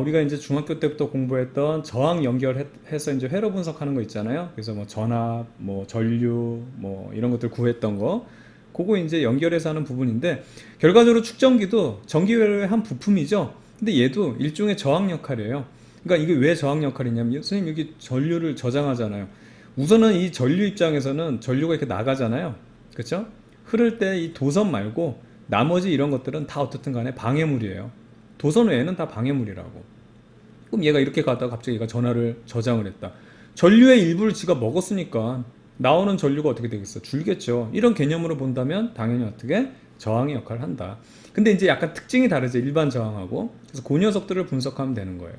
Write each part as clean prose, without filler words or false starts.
우리가 이제 중학교 때부터 공부했던 저항 연결해서 이제 회로 분석하는 거 있잖아요. 그래서 뭐 전압, 뭐 전류, 뭐 이런 것들 구했던 거. 그거 이제 연결해서 하는 부분인데, 결과적으로 축전기도 전기회로의 한 부품이죠. 근데 얘도 일종의 저항 역할이에요. 그러니까 이게 왜 저항 역할이냐면, 선생님 여기 전류를 저장하잖아요. 우선은 이 전류 입장에서는 전류가 이렇게 나가잖아요. 그렇죠? 흐를 때 이 도선 말고 나머지 이런 것들은 다 어떻든 간에 방해물이에요. 도선 외에는 다 방해물이라고. 그럼 얘가 이렇게 가다가 갑자기 얘가 전하를 저장을 했다. 전류의 일부를 지가 먹었으니까 나오는 전류가 어떻게 되겠어? 줄겠죠. 이런 개념으로 본다면 당연히 어떻게 저항의 역할을 한다. 근데 이제 약간 특징이 다르죠. 일반 저항하고. 그래서 그 녀석들을 분석하면 되는 거예요.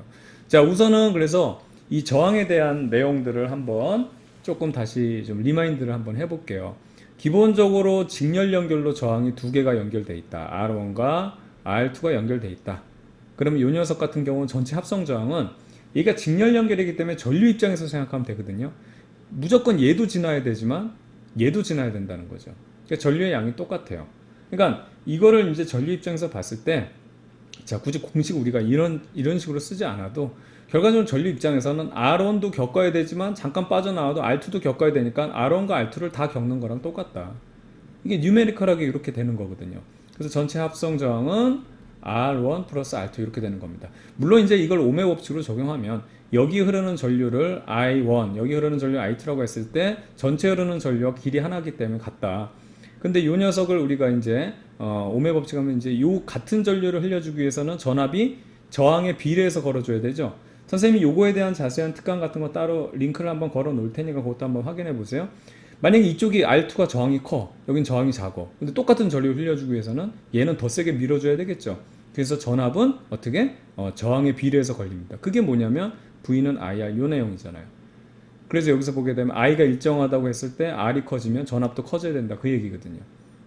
자, 우선은 그래서 이 저항에 대한 내용들을 한번 조금 다시 좀 리마인드를 한번 해볼게요. 기본적으로 직렬 연결로 저항이 두 개가 연결돼 있다. R1과 R2가 연결돼 있다. 그러면 이 녀석 같은 경우는 전체 합성 저항은, 얘가 직렬 연결이기 때문에 전류 입장에서 생각하면 되거든요. 무조건 얘도 지나야 되지만 얘도 지나야 된다는 거죠. 그러니까 전류의 양이 똑같아요. 그러니까 이거를 이제 전류 입장에서 봤을 때, 자, 굳이 공식 우리가 이런 식으로 쓰지 않아도 결과적으로 전류 입장에서는 R1도 겪어야 되지만 잠깐 빠져나와도 R2도 겪어야 되니까 R1과 R2를 다 겪는 거랑 똑같다. 이게 뉴메리컬하게 이렇게 되는 거거든요. 그래서 전체 합성 저항은 R1 플러스 R2 이렇게 되는 겁니다. 물론 이제 이걸 오메 법칙으로 적용하면 여기 흐르는 전류를 I1, 여기 흐르는 전류 I2라고 했을 때 전체 흐르는 전류와 길이 하나이기 때문에 같다. 근데 이 녀석을 우리가 이제 오메 법칙 하면 이제 요 같은 전류를 흘려주기 위해서는 전압이 저항에 비례해서 걸어줘야 되죠. 선생님이 요거에 대한 자세한 특강 같은 거 따로 링크를 한번 걸어 놓을 테니까 그것도 한번 확인해 보세요. 만약에 이쪽이 R2가 저항이 커, 여긴 저항이 작어. 근데 똑같은 전류를 흘려주기 위해서는 얘는 더 세게 밀어줘야 되겠죠. 그래서 전압은 어떻게? 저항에 비례해서 걸립니다. 그게 뭐냐면 V는 IR 요 내용이잖아요. 그래서 여기서 보게 되면 I가 일정하다고 했을 때 R이 커지면 전압도 커져야 된다. 그 얘기거든요.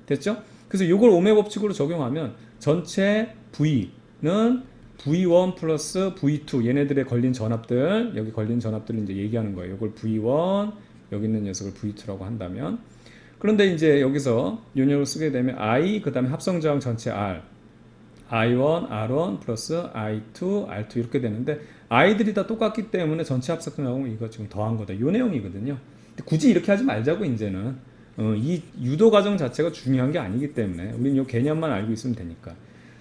됐죠? 그래서 이걸 오메 법칙으로 적용하면 전체 V는 V1 플러스 V2 얘네들의 걸린 전압들, 여기 걸린 전압들을 이제 얘기하는 거예요. 이걸 V1, 여기 있는 녀석을 V2라고 한다면, 그런데 이제 여기서 요 녀석을 쓰게 되면 I 그 다음에 합성저항 전체 R, I1, R1 플러스 I2, R2 이렇게 되는데, I들이 다 똑같기 때문에 전체 합성하고 이거 지금 더한 거다. 요 내용이거든요. 근데 굳이 이렇게 하지 말자고 이제는. 이 유도 과정 자체가 중요한 게 아니기 때문에 우리는 요 개념만 알고 있으면 되니까.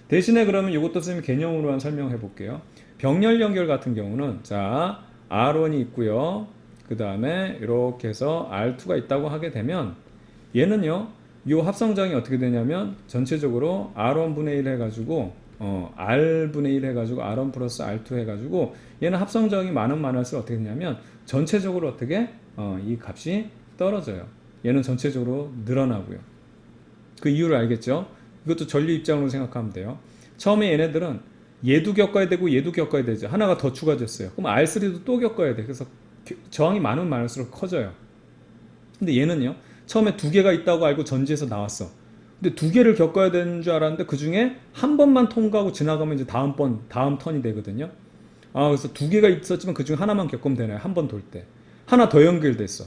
대신에 그러면 이것도 선생님 개념으로만 설명해 볼게요. 병렬 연결 같은 경우는, 자, R1이 있고요. 그 다음에 이렇게 해서 R2가 있다고 하게 되면 얘는요, 이 합성장이 어떻게 되냐면 전체적으로 R1분의 1 해가지고 R분의 1 해가지고 R1 플러스 R2 해가지고 얘는 합성장이 많을수록 어떻게 되냐면 전체적으로 어떻게 이 값이 떨어져요. 얘는 전체적으로 늘어나고요. 그 이유를 알겠죠? 이것도 전류 입장으로 생각하면 돼요. 처음에 얘네들은 얘도 겪어야 되고 얘도 겪어야 되죠. 하나가 더 추가됐어요. 그럼 R3도 또 겪어야 돼. 그래서 저항이 많을수록 커져요. 근데 얘는요, 처음에 두 개가 있다고 알고 전지에서 나왔어. 근데 두 개를 겪어야 되는 줄 알았는데 그 중에 한 번만 통과하고 지나가면 이제 다음 턴이 되거든요. 그래서 두 개가 있었지만 그 중에 하나만 겪으면 되나요? 한 번 돌 때. 하나 더 연결됐어.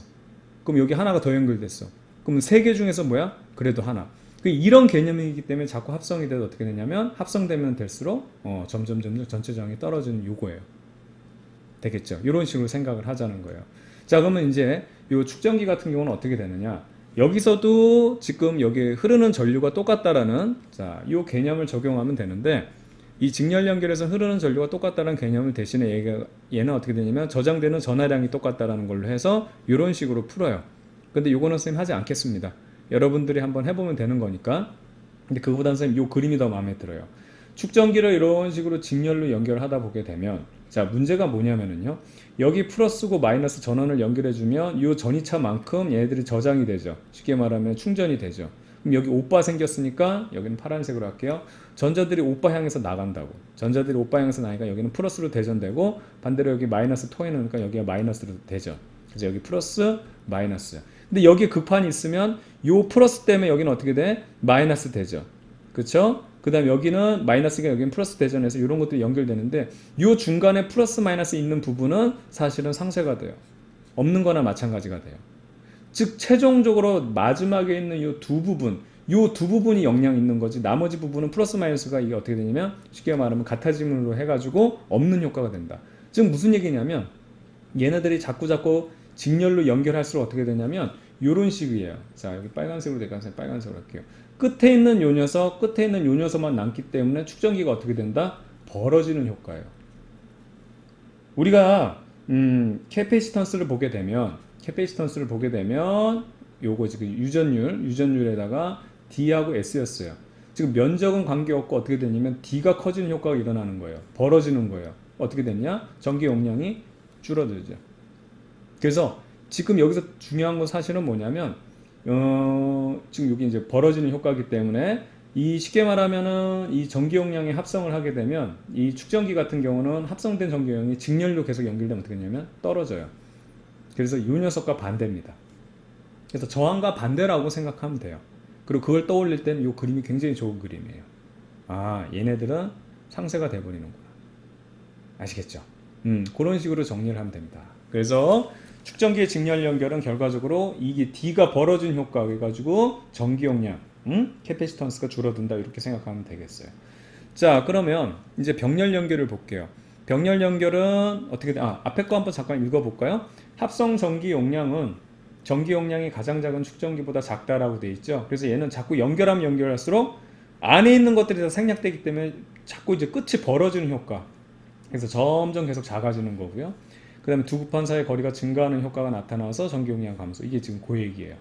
그럼 여기 하나가 더 연결됐어. 그럼 세 개 중에서 뭐야? 그래도 하나. 이런 개념이기 때문에 자꾸 합성이 돼도 어떻게 되냐면 합성되면 될수록 점점 전체 저항이 떨어지는 요거예요. 되겠죠? 이런 식으로 생각을 하자는 거예요. 자, 그러면 이제 요 축전기 같은 경우는 어떻게 되느냐? 여기서도 지금 여기 흐르는 전류가 똑같다라는, 자, 요 개념을 적용하면 되는데, 이 직렬 연결에서 흐르는 전류가 똑같다는 개념을 대신에 얘는 어떻게 되냐면 저장되는 전하량이 똑같다라는 걸로 해서 이런 식으로 풀어요. 근데 요거는 선생님 하지 않겠습니다. 여러분들이 한번 해보면 되는 거니까. 근데 그거보다는 선생님 요 그림이 더 마음에 들어요. 축전기를 이런 식으로 직렬로 연결하다 보게 되면, 자, 문제가 뭐냐면은요, 여기 플러스고 마이너스 전원을 연결해주면 이 전이차만큼 얘네들이 저장이 되죠. 쉽게 말하면 충전이 되죠. 그럼 여기 오빠 생겼으니까 여기는 파란색으로 할게요. 전자들이 오빠 향해서 나간다고. 전자들이 오빠 향해서 나니까 여기는 플러스로 대전되고, 반대로 여기 마이너스 토해놓으니까 여기가 마이너스로 되죠. 그래서 여기 플러스 마이너스. 근데 여기 급한이 있으면 요 플러스 때문에 여기는 어떻게 돼? 마이너스 되죠. 그쵸? 그 다음에 여기는 마이너스가 여기는 플러스 대전해서 이런 것들이 연결되는데, 요 중간에 플러스 마이너스 있는 부분은 사실은 상쇄가 돼요. 없는 거나 마찬가지가 돼요. 즉 최종적으로 마지막에 있는 이 두 부분, 요 두 부분이 영향이 있는 거지. 나머지 부분은 플러스 마이너스가 이게 어떻게 되냐면 쉽게 말하면 같아 지문으로 해가지고 없는 효과가 된다. 즉 무슨 얘기냐면 얘네들이 자꾸 직렬로 연결할수록 어떻게 되냐면 요런 식이에요. 자, 여기 빨간색으로 될까요? 빨간색으로 할게요. 끝에 있는 요 녀석만 남기 때문에 축전기가 어떻게 된다? 벌어지는 효과예요. 우리가 캐패시턴스를 보게 되면 요거 지금 유전율에다가 D하고 S였어요. 지금 면적은 관계없고 어떻게 되냐면 D가 커지는 효과가 일어나는 거예요. 벌어지는 거예요. 어떻게 됐냐? 전기 용량이 줄어들죠. 그래서 지금 여기서 중요한 건 사실은 뭐냐면 지금 여기 이제 벌어지는 효과이기 때문에 이 쉽게 말하면은 이 전기 용량에 합성을 하게 되면 이 축전기 같은 경우는 합성된 전기 용량이 직렬로 계속 연결되면 어떻게 되냐면 떨어져요. 그래서 이 녀석과 반대입니다. 그래서 저항과 반대라고 생각하면 돼요. 그리고 그걸 떠올릴 때는 이 그림이 굉장히 좋은 그림이에요. 아, 얘네들은 상쇄가 돼버리는구나. 아시겠죠? 그런 식으로 정리를 하면 됩니다. 그래서 축전기의 직렬 연결은 결과적으로 이게 D가 벌어진 효과 해가지고 전기 용량, 캐패시턴스가 줄어든다 이렇게 생각하면 되겠어요. 자, 그러면 이제 병렬 연결을 볼게요. 병렬 연결은 어떻게 앞에 거 한번 잠깐 읽어볼까요? 합성 전기 용량은 전기 용량이 가장 작은 축전기보다 작다라고 되어 있죠. 그래서 얘는 자꾸 연결하면 연결할수록 안에 있는 것들이 다 생략되기 때문에 자꾸 이제 끝이 벌어지는 효과. 그래서 점점 계속 작아지는 거고요. 그 다음에 두 구판 사이의 거리가 증가하는 효과가 나타나서 전기 용량 감소. 이게 지금 그 얘기예요.